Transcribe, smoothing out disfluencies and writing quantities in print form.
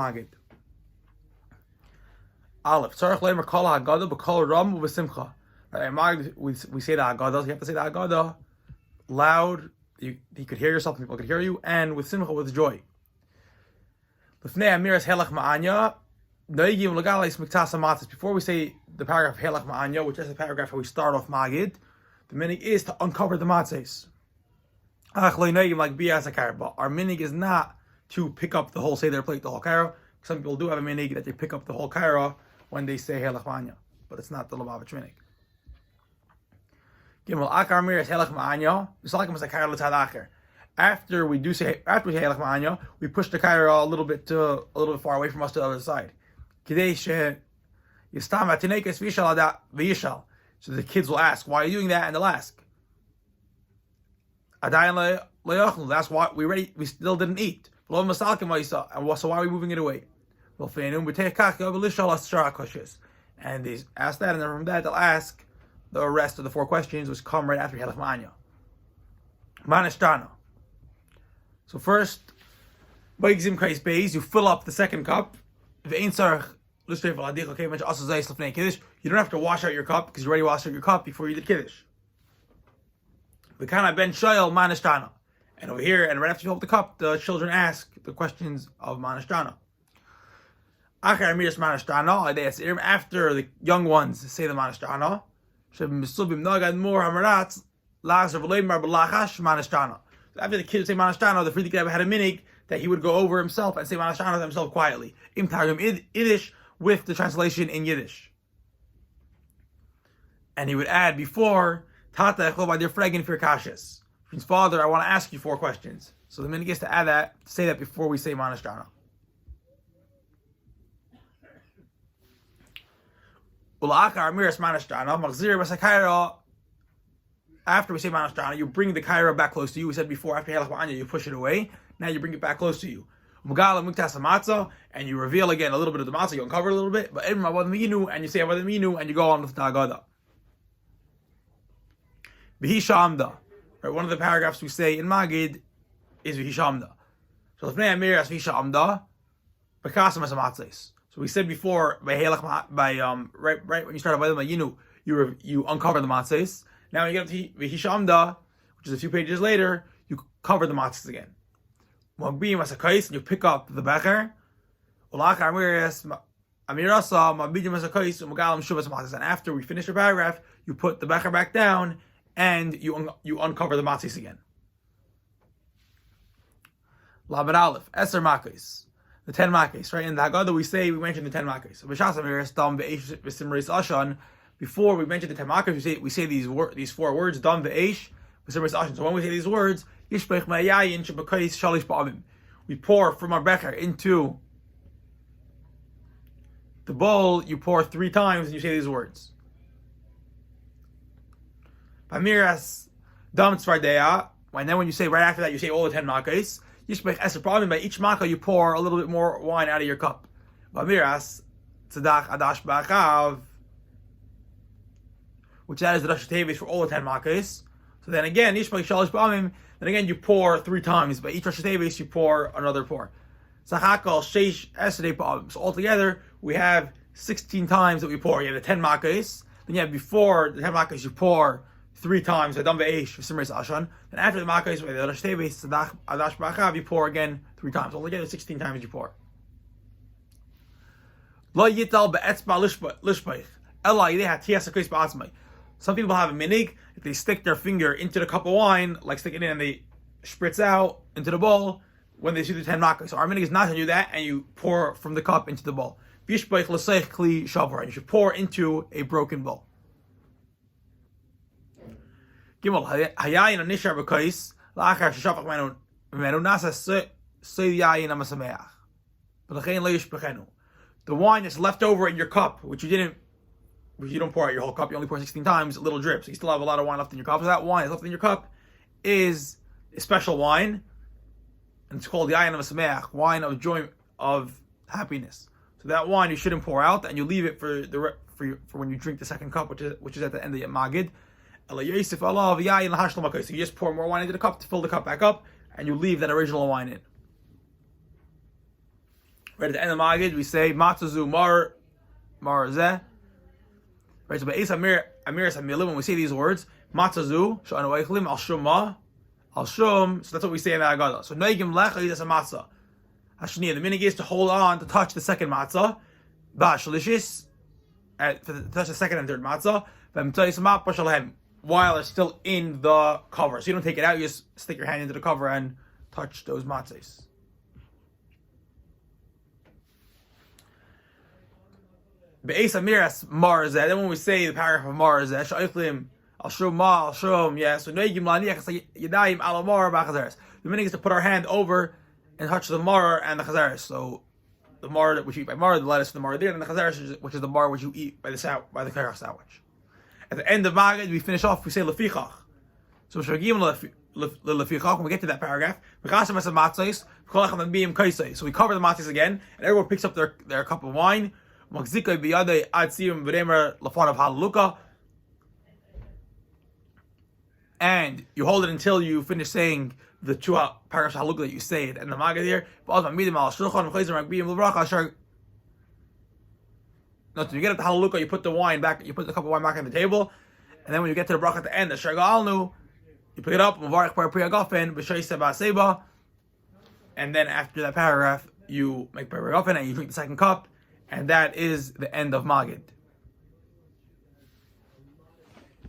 Magid. Aleph. Tzarech leimer kol ha'agada b'kol ram u'b'simcha. Right, we say the Haggadah. You have to say the Haggadah loud. You could hear yourself, people could hear you, and with simcha, with joy. Before we say the paragraph Helach Ma'anya, which is the paragraph where we start off Magid, the minig is to uncover the matzahs. But our minig is not to pick up the whole Seder plate, the whole kaira. Some people do have a minig that they pick up the whole kaira when they say Helach Ma'anya, but it's not the Lubavitch minig. After we say Helach Ma'anya, we push the kaira a little bit far away from us to the other side. So the kids will ask, why are you doing that? And they'll ask. That's why we still didn't eat. And so why are we moving it away? And they ask that, and then from that they'll ask the rest of the 4 questions, which come right after Helach Ma'anya. Manashtana. So first, you fill up the second cup. You don't have to wash out your cup because you already washed out your cup before you did Kiddush. And over here, and right after you hold the cup, the children ask the questions of Manashtana. After the young ones say the Manashtana, so after the kids say Manashtana, the Frierdiker Rebbe had a minig that he would go over himself and say Manashtana to himself quietly. Im Targum Yiddish with the translation in Yiddish. And he would add before, Tata Echlo by their Fregen for Kashis. Which means, Father, I want to ask you 4 questions. So the minig gets to add that, to say that before we say Manashtana. After we say Manashtana, you bring the kaira back close to you. We said before, after Helach Ma'anya, you push it away. Now you bring it back close to you. And you reveal again a little bit of the matzah, you uncover it a little bit, but and you say and you go on with the Haggadah. V'hisha amda. Right, one of the paragraphs we say in Magid is V'hisha amda. So l'fnei amir as V'hisha amda, b'kasam as matzahs. So we said before right when you start by the you uncover the matzahs. Now when you get to V'hisha amda, which is a few pages later, you cover the matzahs again. And you pick up the becher. And after we finish the paragraph, you put the becher back down and you uncover the matzahs again. Lamed Aleph, Eser Makos, the 10 makos, right? In the Haggadah we mentioned the 10 makos. Before we mentioned the 10 makos, we say these 4 words, dam ve'esh, v'simris ashan. So when we say these words, we pour from our becher into the bowl, you pour 3 times and you say these words. Pamiras dam tzvardeya, and then when you say right after that, you say all the 10 makos. By each makkah you pour a little bit more wine out of your cup. Pamiras tzedach adash ba'achav, which that is the Rosh Hashanah for all the 10 makos. So then again, Yishmach Shalish Ba'amim, then again you pour 3 times. By each Rosh Hashanah you pour another pour. Sachakal Sheish Esrei Ba'amim. So altogether we have 16 times that we pour. You have the 10 makos. Then you have before the 10 makos you pour 3 times. Adam ve'esh v'simris ashan. Then after the makos, the Rosh Hashanah Adash Ba'achav, you pour again 3 times. Altogether 16 times you pour. Lo yital be'etzba lishpaich. Ela yidei hatiyas hakos ba'atzmai. Some people have a minig, if they stick their finger into the cup of wine, like stick it in and they spritz out into the bowl when they see the 10 makos. So our minig is not to do that, and you pour from the cup into the bowl. And you should pour into a broken bowl. The wine that's left over in your cup, which you don't pour out your whole cup, you only pour 16 times, little drips. So you still have a lot of wine left in your cup. So that wine that's left in your cup is a special wine, and it's called the yayin of sameach, wine of joy, of happiness. So that wine you shouldn't pour out, and you leave it for when you drink the second cup, which is at the end of the magid. So you just pour more wine into the cup to fill the cup back up, and you leave that original wine in. Right at the end of Magid, we say Matzazu Mar Zeh. Right, so Be'ez Amir Hamilim, when we say these words, Matzazu, Sha'anu Eichlim, Al Shum Al Shum, so that's what we say in the Agadah. So Neigim Lech, that's a matzah. Hashniya, the minig is to hold on, to touch the second matzah, Ba'ashalishis, to touch the second and third matzah, while it's still in the cover. So you don't take it out, you just stick your hand into the cover and touch those matzahs. Be'ez Amiras Marzeh. Then when we say the paragraph of Marzeh, Sha'iflim Al Shum, yeah. So Neigim Laniach Yadayim Al Mar Ba'Chazeres. The meaning is to put our hand over and touch the Mar and the Chazeres. So the Mar which you eat by Mar, the lettuce, the Mar there, and the Chazeres, which is the Mar which you eat by the Kerach sandwich. At the end of Magid, we finish off. We say Lefichach. So Shagim Lefichach. When we get to that paragraph, so we cover the matzahs again, and everyone picks up their cup of wine. And you hold it until you finish saying the two paragraphs of halukah that you say it, and the magid here. No, so you get up to halukah, you put the wine back, you put the cup of wine back on the table, and then when you get to the bracha at the end, the shagalnu, you pick it up, and then after that paragraph, you make paragraph and you drink the second cup. And that is the end of Magid.